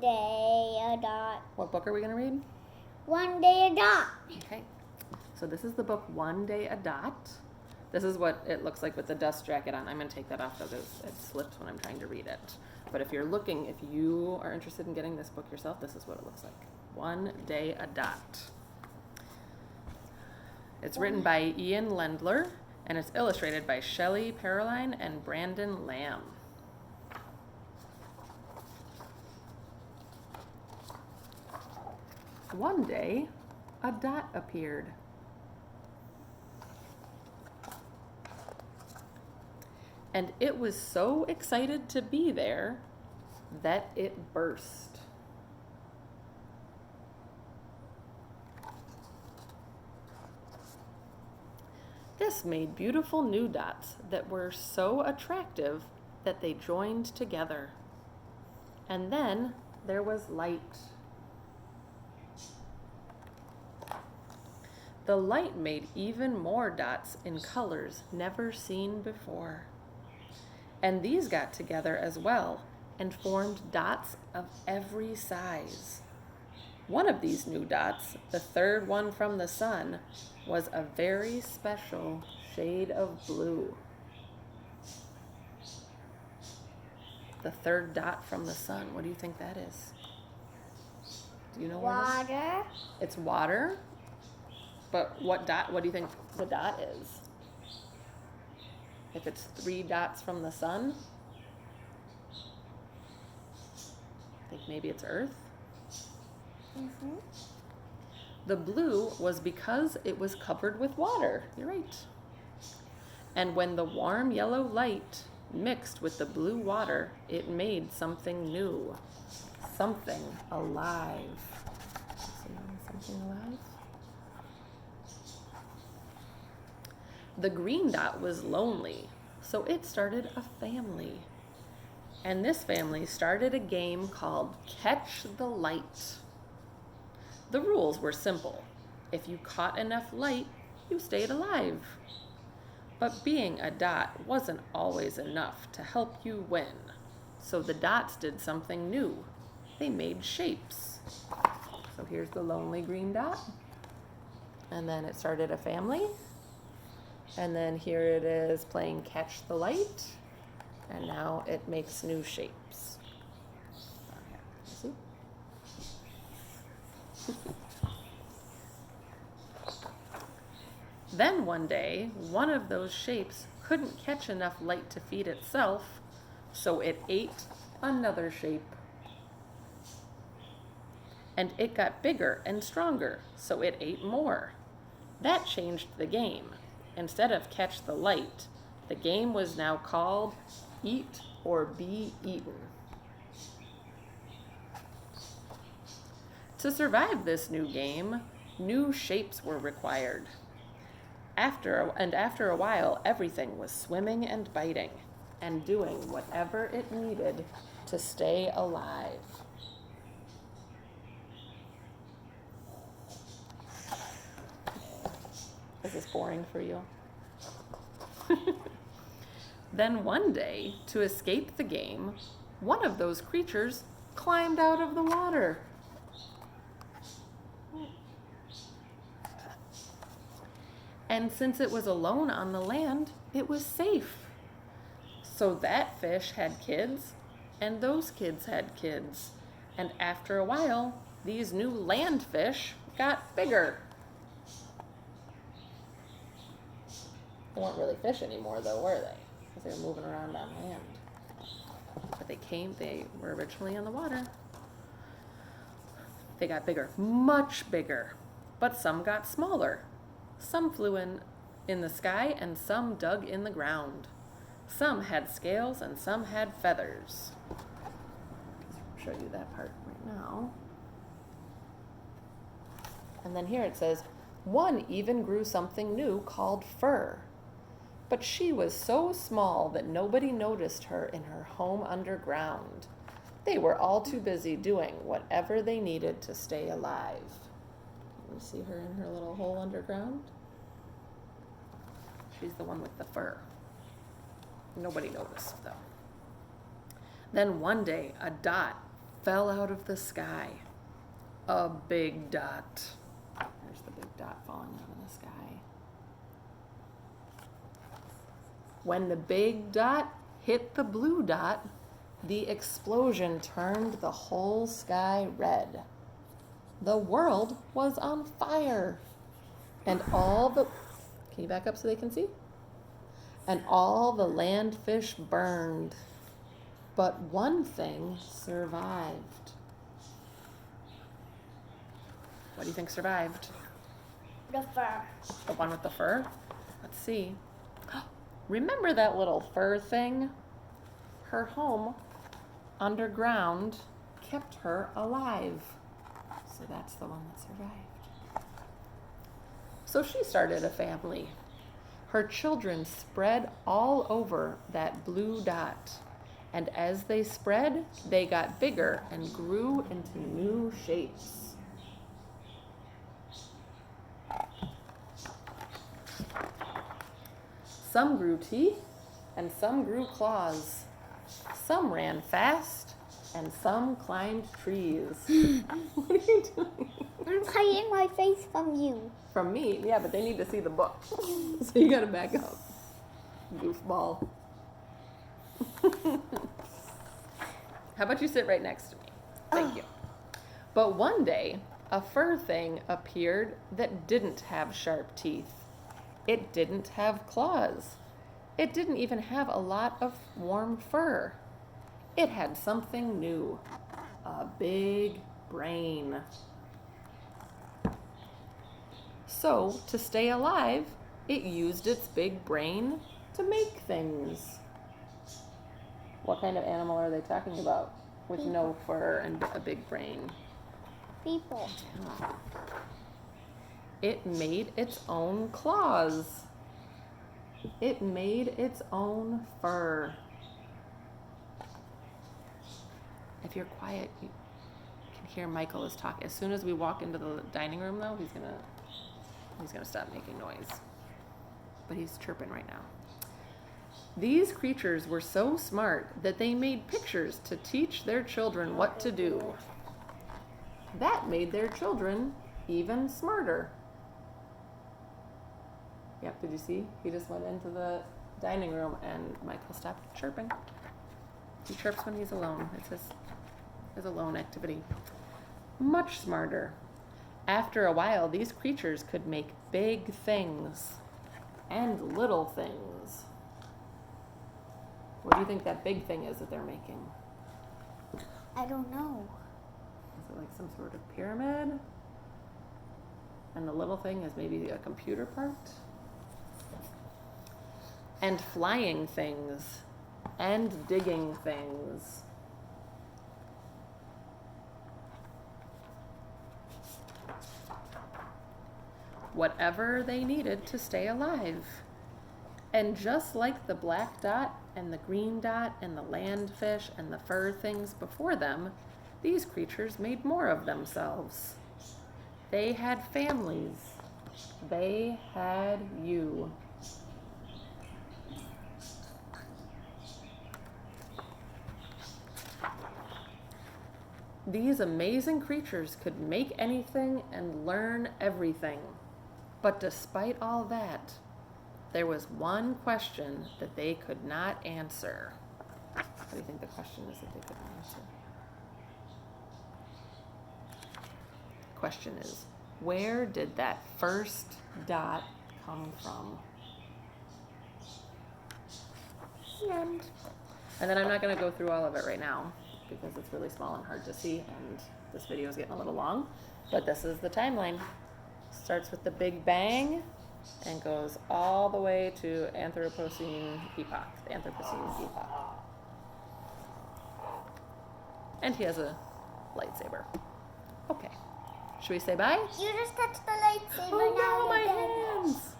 day a dot. What book are we going to read? One day a dot. Okay. So this is the book One Day a Dot. This is what it looks like with the dust jacket on. I'm going to take that off because it slips when I'm trying to read it. But if you are interested in getting this book yourself, this is what it looks like. One Day a Dot. It's written by Ian Lendler, and it's illustrated by Shelley Paroline and Brandon Lamb. One day, a dot appeared. And it was so excited to be there that it burst. This made beautiful new dots that were so attractive that they joined together. And then there was light. The light made even more dots in colors never seen before. And these got together as well and formed dots of every size. One of these new dots, the third one from the sun, was a very special shade of blue. The third dot from the sun, what do you think that is? Do you know what it is? Water. It's water. But what do you think the dot is? If it's 3 dots from the sun? Think maybe it's Earth? Mm-hmm. The blue was because it was covered with water. You're right. And when the warm yellow light mixed with the blue water, it made something new. Something alive. Something alive? The green dot was lonely, so it started a family. And this family started a game called Catch the Light. The rules were simple. If you caught enough light, you stayed alive. But being a dot wasn't always enough to help you win. So the dots did something new. They made shapes. So here's the lonely green dot. And then it started a family. And then here it is playing Catch the Light. And now it makes new shapes. See? Then one day, one of those shapes couldn't catch enough light to feed itself, so it ate another shape. And it got bigger and stronger, so it ate more. That changed the game. Instead of Catch the Light, the game was now called Eat or Be Eaten. To survive this new game, new shapes were required. After a while, everything was swimming and biting and doing whatever it needed to stay alive. Is this boring for you? Then one day, to escape the game, one of those creatures climbed out of the water. And since it was alone on the land, it was safe. So that fish had kids, and those kids had kids. And after a while, these new land fish got bigger. They weren't really fish anymore, though, were they? Because they were moving around on land. But they were originally in the water. They got bigger, much bigger. But some got smaller. Some flew in the sky, and some dug in the ground. Some had scales, and some had feathers. I'll show you that part right now. And then here it says, one even grew something new called fur. But she was so small that nobody noticed her in her home underground. They were all too busy doing whatever they needed to stay alive. Can you see her in her little hole underground? She's the one with the fur. Nobody noticed, though. Then one day, a dot fell out of the sky. A big dot. There's the big dot falling out of the sky. When the big dot hit the blue dot, the explosion turned the whole sky red. The world was on fire. And all the... Can you back up so they can see? And all the land fish burned. But one thing survived. What do you think survived? The fur. The one with the fur? Let's see. Remember that little fur thing? Her home underground kept her alive. So that's the one that survived. So she started a family. Her children spread all over that blue dot. And as they spread, they got bigger and grew into new shapes. Some grew teeth and some grew claws. Some ran fast and some climbed trees. What are you doing? I'm hiding my face from you. From me? Yeah, but they need to see the book. So you gotta back up. Goofball. How about you sit right next to me? Thank you. But one day, a fur thing appeared that didn't have sharp teeth. It didn't have claws. It didn't even have a lot of warm fur. It had something new. A big brain. So, to stay alive, it used its big brain to make things. What kind of animal are they talking about with no fur and a big brain? People. It made its own claws. It made its own fur. If you're quiet, you can hear Michael is talking. As soon as we walk into the dining room, though, he's gonna stop making noise. But he's chirping right now. These creatures were so smart that they made pictures to teach their children what to do. That made their children even smarter. Yep, did you see? He just went into the dining room and Michael stopped chirping. He chirps when he's alone. It's his alone activity. Much smarter. After a while, these creatures could make big things and little things. What do you think that big thing is that they're making? I don't know. Is it like some sort of pyramid? And the little thing is maybe a computer part? And flying things. And digging things. Whatever they needed to stay alive. And just like the black dot and the green dot and the land fish and the fur things before them, these creatures made more of themselves. They had families. They had you. These amazing creatures could make anything and learn everything. But despite all that, there was one question that they could not answer. What do you think the question is that they couldn't answer? The question is, where did that first dot come from? And then I'm not going to go through all of it right now because it's really small and hard to see, and this video is getting a little long. But this is the timeline. Starts with the Big Bang and goes all the way to Anthropocene epoch, the Anthropocene epoch. And he has a lightsaber. Okay. Should we say bye? You just touched the lightsaber. Oh now no, my you're dead. hands!